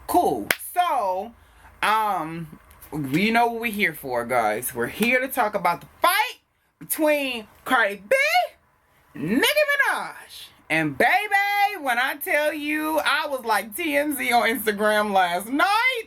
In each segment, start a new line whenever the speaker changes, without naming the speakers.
Cool. So, you know what we're here for, guys. We're here to talk about the fight between CardiB and Nicki Minaj. And baby, when I tell you, I was like TMZ on Instagram last night.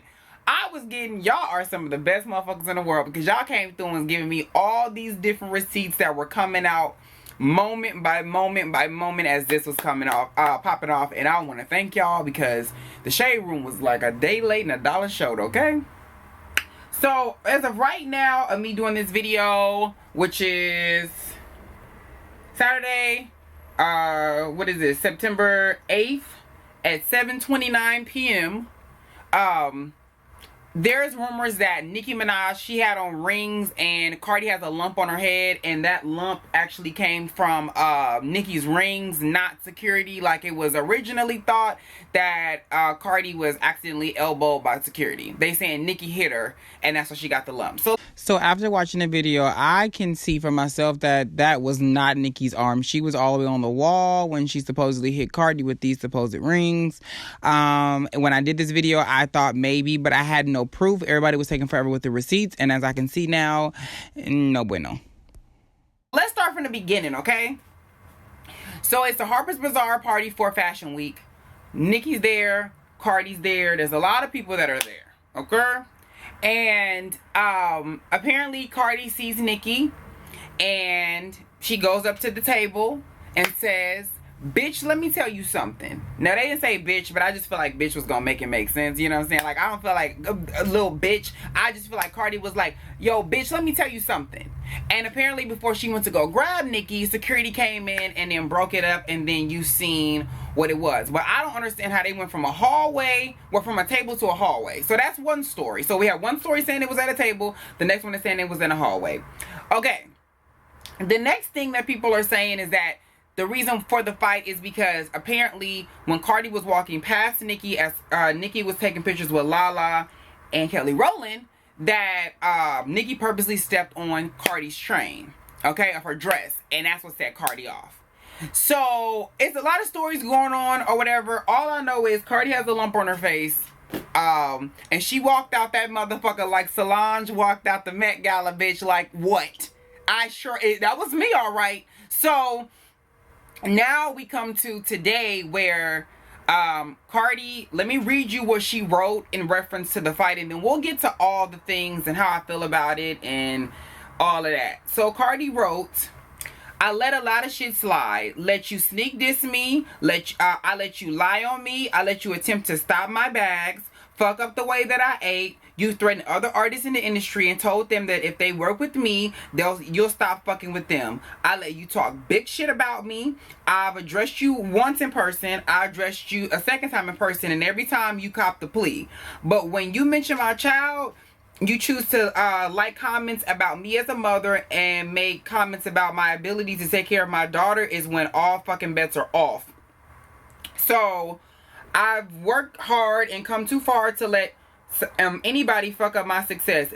I was getting, y'all are some of the best motherfuckers in the world, because y'all came through and giving me all these different receipts that were coming out moment by moment by moment as this was coming off, popping off. And I want to thank y'all, because the shade room was like a day late and a dollar short, okay? So as of right now of me doing this video, which is Saturday, what is this, September 8th at 7:29 p.m. There's rumors that Nicki Minaj, she had on rings and Cardi has a lump on her head, and that lump actually came from Nicki's rings, not security, like it was originally thought, that Cardi was accidentally elbowed by security. They saying Nicki hit her and that's why she got the lump. So after watching the video, I can see for myself that that was not Nicki's arm. She was all the way on the wall when she supposedly hit Cardi with these supposed rings. When I did this video, I thought maybe, but I had no proof. Everybody was taking forever with the receipts, and as I can see now, no bueno. Let's start from the beginning, okay? So it's the Harper's Bazaar party for Fashion Week. Nicki's there, Cardi's there. There's a lot of people that are there, okay? And apparently Cardi sees Nicki, and she goes up to the table and says, "Bitch, let me tell you something." Now, they didn't say bitch, but I just feel like bitch was gonna make it make sense. You know what I'm saying? Like, I don't feel like a little bitch. I just feel like Cardi was like, "Yo, bitch, let me tell you something." And apparently before she went to go grab Nicki, security came in and then broke it up, and then you seen what it was. But I don't understand how they went from a hallway, or from a table to a hallway. So that's one story. So we have one story saying it was at a table. The next one is saying it was in a hallway. Okay. The next thing that people are saying is that the reason for the fight is because apparently when Cardi was walking past Nicki, as Nicki was taking pictures with Lala and Kelly Rowland, that Nicki purposely stepped on Cardi's train, okay, of her dress, and that's what set Cardi off. So it's a lot of stories going on or whatever. All I know is Cardi has a lump on her face, and she walked out that motherfucker like Solange walked out the Met Gala, bitch. Like, what? That was me, all right. So now we come to today where Cardi, let me read you what she wrote in reference to the fight, and then we'll get to all the things and how I feel about it and all of that. So Cardi wrote, "I let a lot of shit slide. Let you sneak diss me. I let you lie on me. I let you attempt to stop my bags. Fuck up the way that I ate. You threatened other artists in the industry and told them that if they work with me, you'll stop fucking with them. I let you talk big shit about me. I've addressed you once in person. I addressed you a second time in person, and every time you cop the plea. But when you mention my child, you choose to like comments about me as a mother and make comments about my ability to take care of my daughter is when all fucking bets are off. So I've worked hard and come too far to let anybody fuck up my success.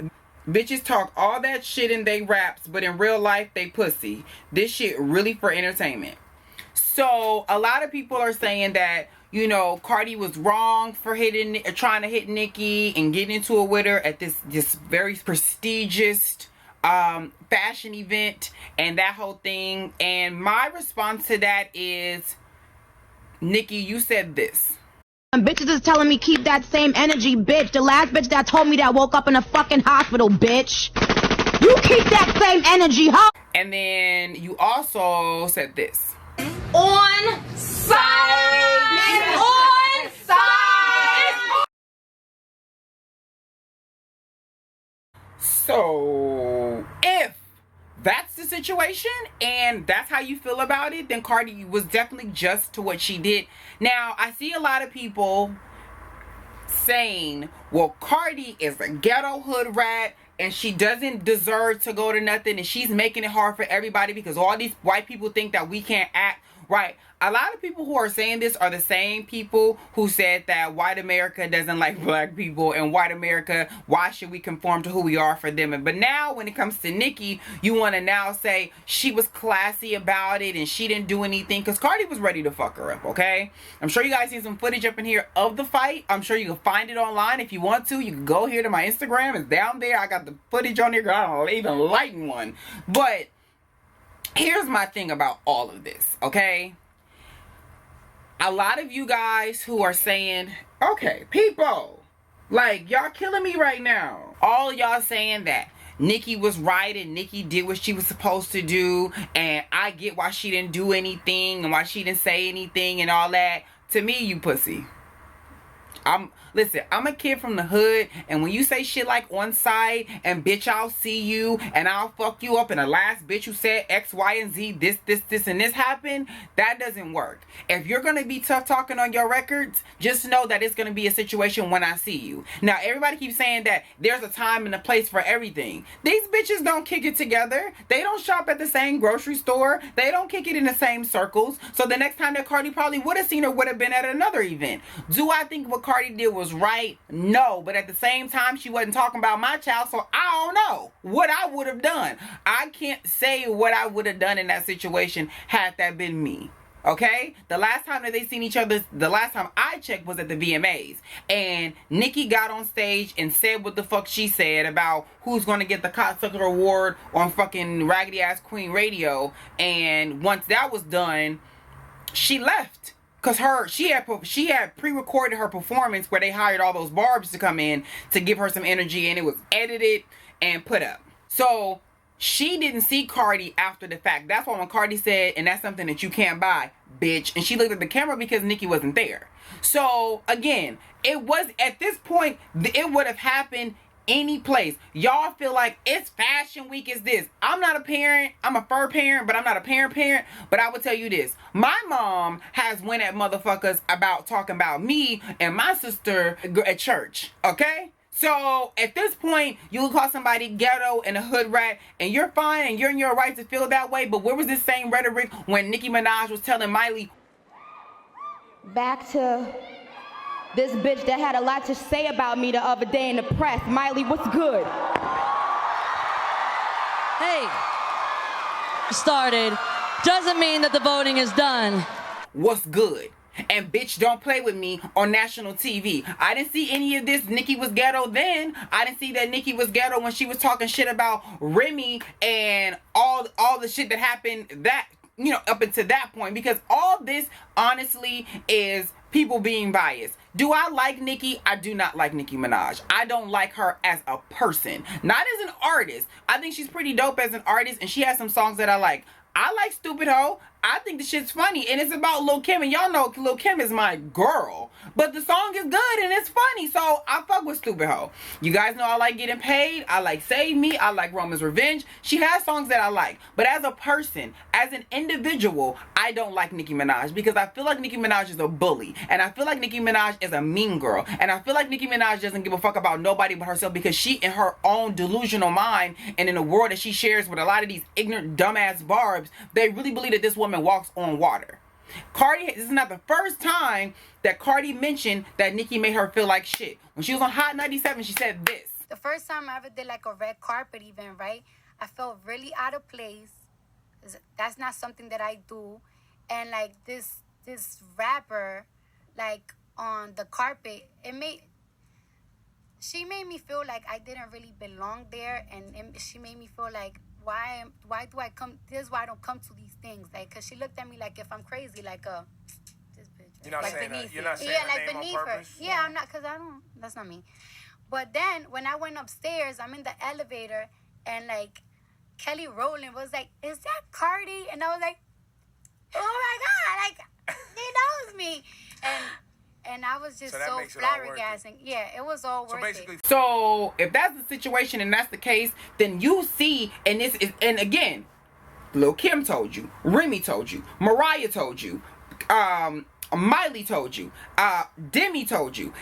Bitches talk all that shit in they raps, but in real life they pussy. This shit really for entertainment." So a lot of people are saying that, you know, Cardi was wrong for trying to hit Nicki and getting into it with her at this very prestigious fashion event and that whole thing. And my response to that is, Nicki, you said this.
And bitches is telling me keep that same energy, bitch. The last bitch that told me that woke up in a fucking hospital, bitch. You keep that same energy, huh?
And then you also said this.
On side! On side!
So if that's the situation and that's how you feel about it, then Cardi was definitely just to what she did. Now, I see a lot of people saying, well, Cardi is a ghetto hood rat and she doesn't deserve to go to nothing, and she's making it hard for everybody because all these white people think that we can't act right? A lot of people who are saying this are the same people who said that white America doesn't like black people, and white America, why should we conform to who we are for them? But now when it comes to Nicki, you want to now say she was classy about it and she didn't do anything, because Cardi was ready to fuck her up, okay? I'm sure you guys seen some footage up in here of the fight. I'm sure you can find it online if you want to. You can go here to my Instagram. It's down there. I got the footage on here. I don't even lighten one. But here's my thing about all of this, okay? A lot of you guys who are saying, okay, people, like, y'all killing me right now. All of y'all saying that Nicki was right and Nicki did what she was supposed to do, and I get why she didn't do anything and why she didn't say anything and all that. To me, you pussy. Listen, I'm a kid from the hood, and when you say shit like on site and bitch, I'll see you and I'll fuck you up, and the last bitch who said X, Y, and Z, this, and this happened, that doesn't work. If you're gonna be tough talking on your records, just know that it's gonna be a situation when I see you. Now, everybody keeps saying that there's a time and a place for everything. These bitches don't kick it together. They don't shop at the same grocery store. They don't kick it in the same circles. So the next time that Cardi probably would have seen her would have been at another event. Do I think what Cardi did was right? No, but at the same time, she wasn't talking about my child, so I don't know what I would have done. I can't say what I would have done in that situation had that been me. Okay? The last time that they seen each other, the last time I checked was at the VMAs, and Nicki got on stage and said what the fuck she said about who's gonna get the cocksucker award on fucking Raggedy Ass Queen Radio, and once that was done, she left. Because she had pre-recorded her performance where they hired all those barbs to come in to give her some energy, and it was edited and put up. So she didn't see Cardi after the fact. That's why when Cardi said, and that's something that you can't buy, bitch, and she looked at the camera because Nicki wasn't there. So again, it was, at this point, it would have happened any place. Y'all feel like it's fashion week is this. I'm not a parent. I'm a fur parent, but I'm not a parent. But I would tell you this. My mom has went at motherfuckers about talking about me and my sister at church. Okay? So at this point, you will call somebody ghetto and a hood rat, and you're fine and you're in your right to feel that way. But where was this same rhetoric when Nicki Minaj was telling Miley?
Back to this bitch that had a lot to say about me the other day in the press. Miley, what's good?
Hey, started. Doesn't mean that the voting is done.
What's good? And bitch, don't play with me on national TV. I didn't see any of this. Nicki was ghetto then. I didn't see that Nicki was ghetto when she was talking shit about Remy and all the shit that happened that, you know, up until that point. Because all this, honestly, is people being biased. Do I like Nicki? I do not like Nicki Minaj. I don't like her as a person. Not as an artist. I think she's pretty dope as an artist, and she has some songs that I like. I like Stupid Ho. I think the shit's funny, and it's about Lil' Kim, and y'all know Lil' Kim is my girl. But the song is good, and it's funny, so I fuck with Stupid Ho. You guys know I like Getting Paid. I like Save Me. I like Roman's Revenge. She has songs that I like. But as a person, as an individual, I don't like Nicki Minaj, because I feel like Nicki Minaj is a bully, and I feel like Nicki Minaj is a mean girl, and I feel like Nicki Minaj doesn't give a fuck about nobody but herself, because she, in her own delusional mind, and in a world that she shares with a lot of these ignorant, dumbass barbs, they really believe that this woman walks on water. Cardi, this is not the first time that Cardi mentioned that Nicki made her feel like shit. When she was on Hot 97, she said this.
The first time I ever did like a red carpet event, right? I felt really out of place. That's not something that I do. And like this rapper, like on the carpet, she made me feel like I didn't really belong there, and she made me feel like, why do I come? This is why I don't come to these things. Like, cause she looked at me like if I'm crazy, like this bitch.
You're not
like
saying
beneath
that. You're not saying
yeah,
her
like
name
beneath
on
her.
purpose?
Yeah, I'm not, cause I don't. That's not me. But then when I went upstairs, I'm in the elevator, and like Kelly Rowland was like, "Is that Cardi?" And I was like, "Oh my god!" Like he knows me, and I was just so flabbergasted. Yeah, it was all worth it.
So if that's the situation and that's the case, then you see, and this is, and again, Lil' Kim told you, Remy told you, Mariah told you, Miley told you, Demi told you,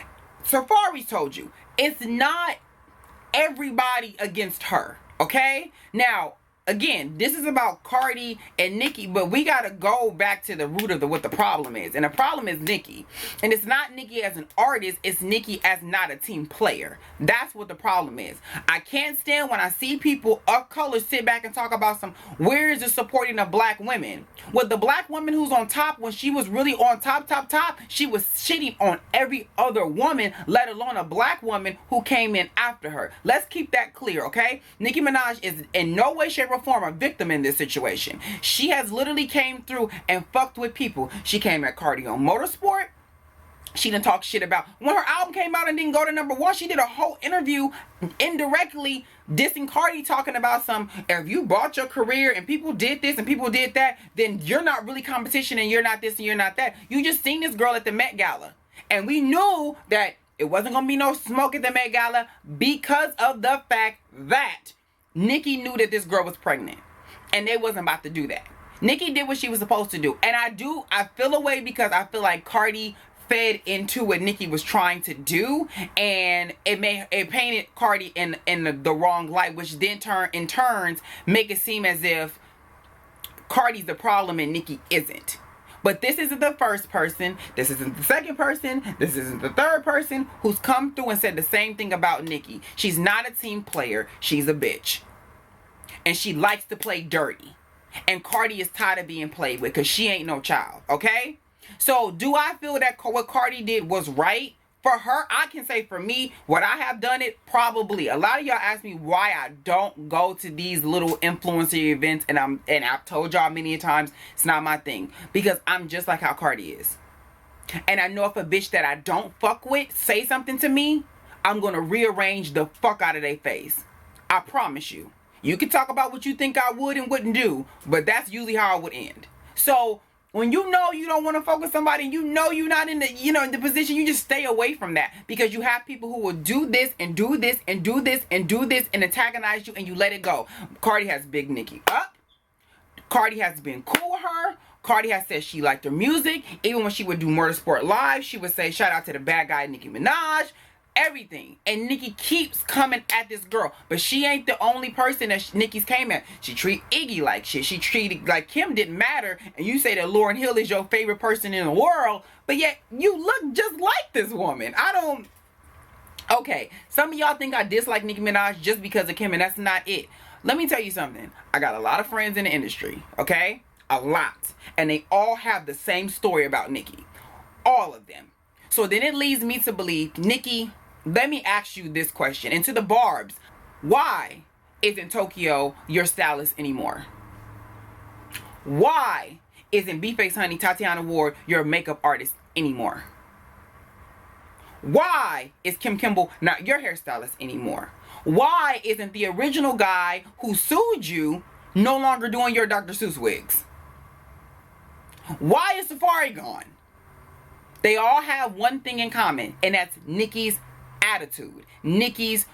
Safari told you. It's not everybody against her, okay? Now, again, this is about Cardi and Nicki, but we gotta go back to the root of what the problem is. And the problem is Nicki. And it's not Nicki as an artist, it's Nicki as not a team player. That's what the problem is. I can't stand when I see people of color sit back and talk about where is the supporting of black women? With the black woman who's on top, when she was really on top, she was shitting on every other woman, let alone a black woman who came in after her. Let's keep that clear, okay? Nicki Minaj is in no way, shape, or form a victim in this situation. She has literally came through and fucked with people. She came at Cardi on Motorsport. She didn't talk shit about when her album came out and didn't go to #1. She did a whole interview indirectly dissing Cardi, talking about if you bought your career and people did this and people did that, then you're not really competition and you're not this and you're not that. You just seen this girl at the Met Gala. And we knew that it wasn't going to be no smoke at the Met Gala because of the fact that Nicki knew that this girl was pregnant. And they wasn't about to do that. Nicki did what she was supposed to do. And I feel a way because I feel like Cardi fed into what Nicki was trying to do, and it painted Cardi in the wrong light, which then in turns make it seem as if Cardi's the problem and Nicki isn't. But this isn't the first person, this isn't the second person, this isn't the third person who's come through and said the same thing about Nicki. She's not a team player, she's a bitch. And she likes to play dirty. And Cardi is tired of being played with because she ain't no child, okay? So do I feel that what Cardi did was right? For her, I can say for me, would I have done it? Probably. A lot of y'all ask me why I don't go to these little influencer events, and I've told y'all many times it's not my thing. Because I'm just like how Cardi is. And I know if a bitch that I don't fuck with say something to me, I'm gonna rearrange the fuck out of their face. I promise you. You can talk about what you think I would and wouldn't do, but that's usually how it would end. So when you know you don't want to fuck with somebody, and you know you're not in the position, you just stay away from that, because you have people who will do this and do this and do this and do this and antagonize you, and you let it go. Cardi has big Nicki up. Cardi has been cool with her. Cardi has said she liked her music. Even when she would do Motorsport Live, she would say shout out to the bad guy Nicki Minaj. Everything. And Nicki keeps coming at this girl. But she ain't the only person that Nicki's came at. She treat Iggy like shit. She treated like Kim didn't matter. And you say that Lauryn Hill is your favorite person in the world. But yet you look just like this woman. Okay. Some of y'all think I dislike Nicki Minaj just because of Kim. And that's not it. Let me tell you something. I got a lot of friends in the industry. Okay? A lot. And they all have the same story about Nicki. All of them. So then it leads me to believe, Nicki, let me ask you this question. And to the Barbs, why isn't Tokyo your stylist anymore? Why isn't B-Face Honey Tatiana Ward your makeup artist anymore? Why is Kim Kimble not your hairstylist anymore? Why isn't the original guy who sued you no longer doing your Dr. Seuss wigs? Why is Safari gone? They all have one thing in common, and that's Nicki's attitude. Nicki's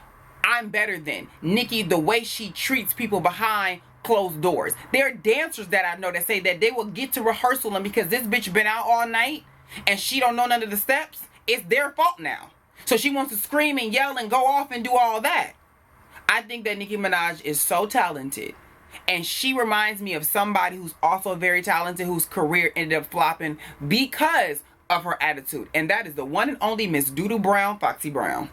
I'm better than. Nicki, the way she treats people behind closed doors. There are dancers that I know that say that they will get to rehearsal, and because this bitch been out all night and she don't know none of the steps, it's their fault now. So she wants to scream and yell and go off and do all that. I think that Nicki Minaj is so talented. And she reminds me of somebody who's also very talented, whose career ended up flopping because of her attitude. And that is the one and only Miss Doodoo Brown, Foxy Brown.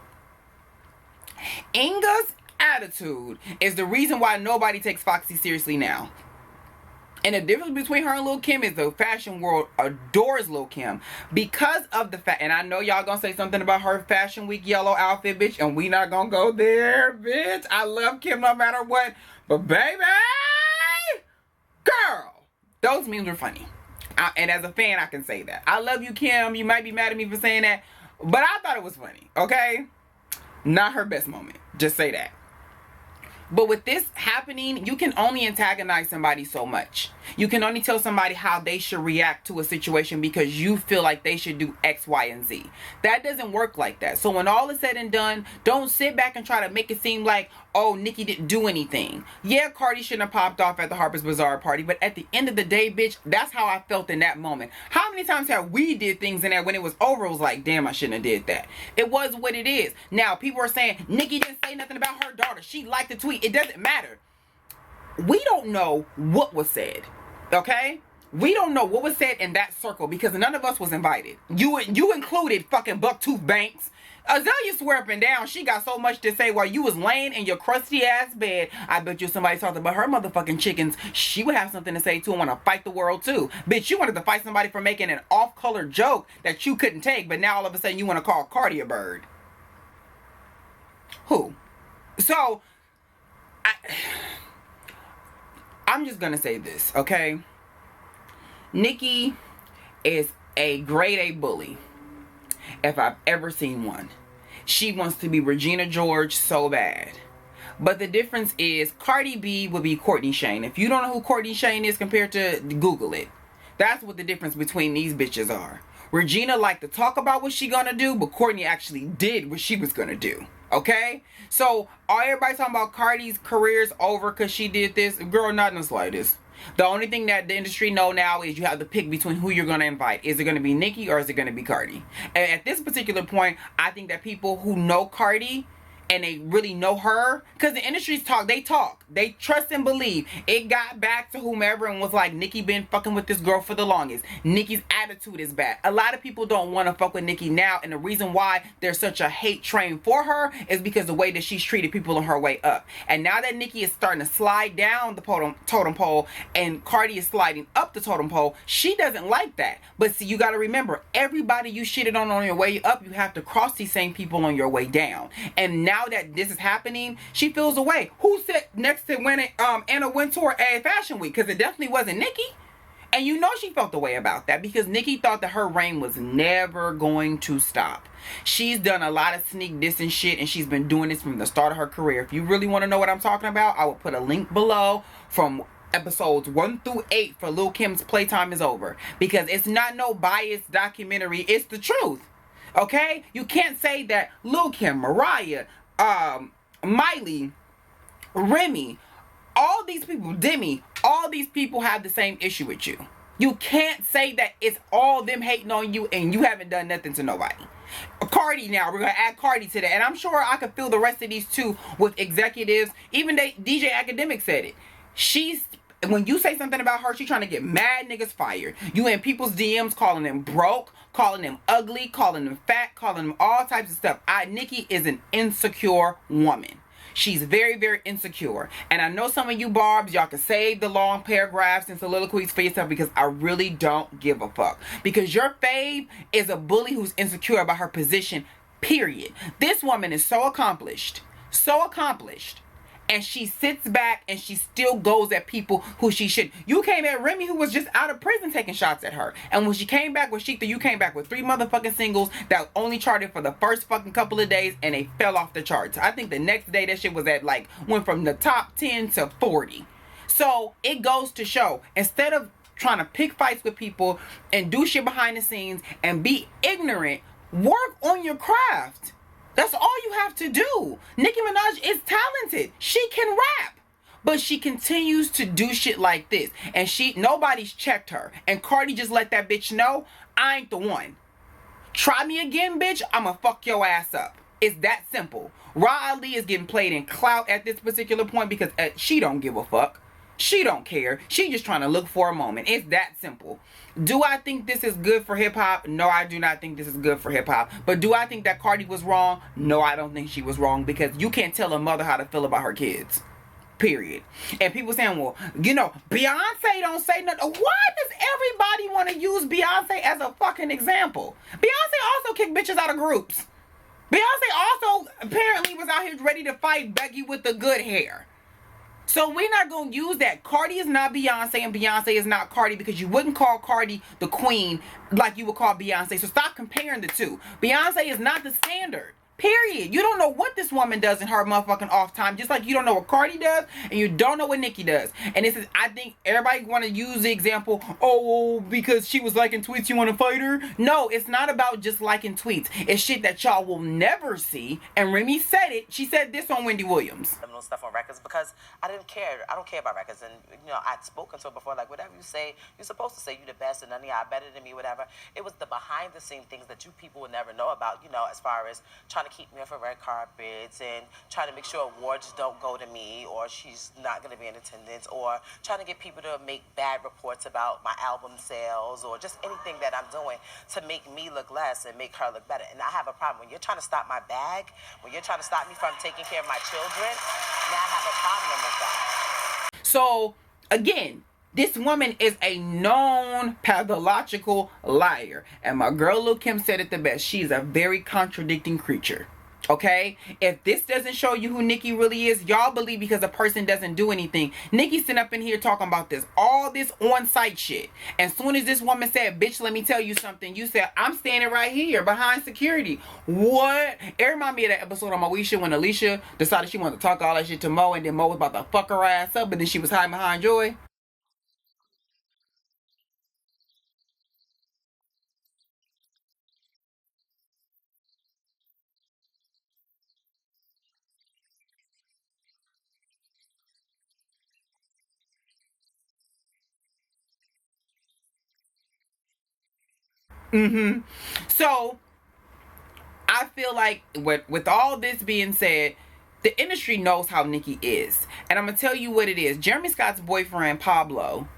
Inga's attitude is the reason why nobody takes Foxy seriously now. And the difference between her and Lil' Kim is the fashion world adores Lil' Kim because of the fact, and I know y'all gonna say something about her Fashion Week yellow outfit, bitch, and we not gonna go there, bitch. I love Kim no matter what, but baby, girl, those memes were funny. And as a fan, I can say that. I love you, Kim. You might be mad at me for saying that, but I thought it was funny, okay? Not her best moment. Just say that. But with this happening, you can only antagonize somebody so much. You can only tell somebody how they should react to a situation because you feel like they should do X, Y, and Z. That doesn't work like that. So when all is said and done, don't sit back and try to make it seem like, oh, Nicki didn't do anything. Yeah, Cardi shouldn't have popped off at the Harper's Bazaar party, but at the end of the day, bitch, that's how I felt in that moment. How many times have we did things in there when it was over, it was like, damn, I shouldn't have did that. It was what it is. Now, people are saying, Nicki didn't say nothing about her daughter. She liked the tweet. It doesn't matter. we don't know what was said, okay? We don't know what was said in that circle because none of us was invited. You included, fucking Bucktooth Banks. Azalea swear up and down she got so much to say while you was laying in your crusty ass bed. I bet you somebody talked about her motherfucking chickens. She would have something to say too and want to fight the world too. Bitch, you wanted to fight somebody for making an off-color joke that you couldn't take, but now all of a sudden you want to call Cardi a bird. Who? So, I'm just gonna say this, okay? Nicki is a grade A bully, if I've ever seen one. She wants to be Regina George so bad. But the difference is Cardi B would be Courtney Shane. If you don't know who Courtney Shane is compared to, Google it. That's what the difference between these bitches are. Regina liked to talk about what she gonna do, but Courtney actually did what she was gonna do. Okay? So, everybody talking about Cardi's career's over because she did this. Girl, not in the slightest. The only thing that the industry know now is you have to pick between who you're going to invite. Is it going to be Nicki or is it going to be Cardi? And at this particular point, I think that people who know Cardi and they really know her, because the industry's talk, they trust and believe. It got back to whomever and was like, Nicki been fucking with this girl for the longest. Nicki's attitude is bad. A lot of people don't want to fuck with Nicki now, and the reason why there's such a hate train for her is because the way that she's treated people on her way up. And now that Nicki is starting to slide down the totem pole and Cardi is sliding up the totem pole, she doesn't like that. But see, you got to remember, everybody you shitted on your way up, you have to cross these same people on your way down. And now that this is happening, she feels away. Who sat next to when Anna Wintour at Fashion Week? Because it definitely wasn't Nicki. And you know she felt the way about that because Nicki thought that her reign was never going to stop. She's done a lot of sneak diss and shit, and she's been doing this from the start of her career. If you really want to know what I'm talking about, I will put a link below from episodes 1 through 8 for Lil Kim's Playtime is Over. Because it's not no biased documentary, it's the truth. Okay? You can't say that Lil Kim, Mariah, Miley, Remy, all these people, Demi, all these people have the same issue with you. You can't say that it's all them hating on you and you haven't done nothing to nobody. Cardi now, we're going to add Cardi to that. And I'm sure I could fill the rest of these too with executives. Even DJ Academic said it. When you say something about her, she's trying to get mad niggas fired. You in people's DMs calling them broke, calling them ugly, calling them fat, calling them all types of stuff. Nicki is an insecure woman. She's very, very insecure. And I know some of you barbs, y'all can save the long paragraphs and soliloquies for yourself because I really don't give a fuck. Because your fave is a bully who's insecure about her position, period. This woman is so accomplished. And she sits back and she still goes at people who she shouldn't. You came at Remy, who was just out of prison, taking shots at her. And when she came back with Sheikta, you came back with 3 motherfucking singles that only charted for the first fucking couple of days and they fell off the charts. I think the next day that shit was at went from the top 10 to 40. So it goes to show, instead of trying to pick fights with people and do shit behind the scenes and be ignorant, work on your craft. That's all you have to do. Nicki Minaj is talented. She can rap. But she continues to do shit like this. And nobody's checked her. And Cardi just let that bitch know, I ain't the one. Try me again, bitch, I'ma fuck your ass up. It's that simple. Ra Ali is getting played in clout at this particular point because she don't give a fuck. She don't care. She just trying to look for a moment. It's that simple. Do I think this is good for hip-hop? No, I do not think this is good for hip-hop. But do I think that Cardi was wrong? No, I don't think she was wrong because you can't tell a mother how to feel about her kids. Period. And people saying, well, Beyonce don't say nothing. Why does everybody want to use Beyonce as a fucking example? Beyonce also kicked bitches out of groups. Beyonce also apparently was out here ready to fight Becky with the good hair. So we're not going to use that. Cardi is not Beyonce and Beyonce is not Cardi because you wouldn't call Cardi the queen like you would call Beyonce. So stop comparing the two. Beyonce is not the standard. Period. You don't know what this woman does in her motherfucking off time, just like you don't know what Cardi does and you don't know what Nicki does. And this is, I think everybody want to use the example, oh, because she was liking tweets, you want to fight her? No, it's not about just liking tweets. It's shit that y'all will never see. And Remy said it. She said this on Wendy Williams.
Stuff on records because I didn't care. I don't care about records. And, I'd spoken to her before, like, whatever you say, you're supposed to say you're the best and none of y'all better than me, whatever. It was the behind the scenes things that you people would never know about, as far as trying trying to keep me off of red carpets and trying to make sure awards don't go to me, or she's not going to be in attendance, or trying to get people to make bad reports about my album sales, or just anything that I'm doing to make me look less and make her look better. And I have a problem. When you're trying to stop my bag, when you're trying to stop me from taking care of my children, now I have a problem with that.
So, again, this woman is a known pathological liar. And my girl Lil Kim said it the best. She's a very contradicting creature. Okay? If this doesn't show you who Nicki really is, y'all believe because a person doesn't do anything. Nicki sitting up in here talking about this. All this on-site shit. And as soon as this woman said, bitch, let me tell you something. You said, I'm standing right here behind security. What? It reminded me of that episode on Moesha when Alicia decided she wanted to talk all that shit to Mo. And then Mo was about to fuck her ass up. But then she was hiding behind Joy. So I feel like with all this being said, the industry knows how Nicki is. And I'm going to tell you what it is. Jeremy Scott's boyfriend, Pablo,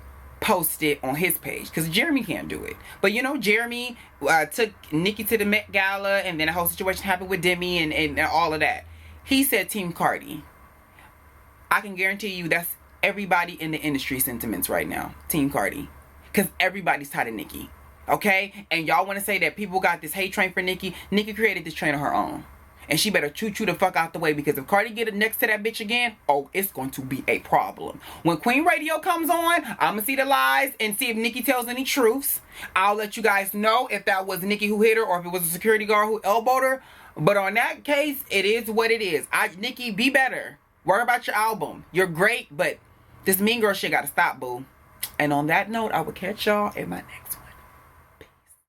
posted on his page. Because Jeremy can't do it. But you know, Jeremy took Nicki to the Met Gala. And then the whole situation happened with Demi and all of that. He said Team Cardi. I can guarantee you that's everybody in the industry sentiments right now. Team Cardi. Because everybody's tired of Nicki. Okay? And y'all want to say that people got this hate train for Nicki. Nicki created this train on her own. And she better choo-choo the fuck out the way. Because if Cardi get it next to that bitch again, oh, it's going to be a problem. When Queen Radio comes on, I'm going to see the lies and see if Nicki tells any truths. I'll let you guys know if that was Nicki who hit her or if it was a security guard who elbowed her. But on that case, it is what it is. Nicki, be better. Worry about your album. You're great, but this mean girl shit got to stop, boo. And on that note, I will catch y'all in my next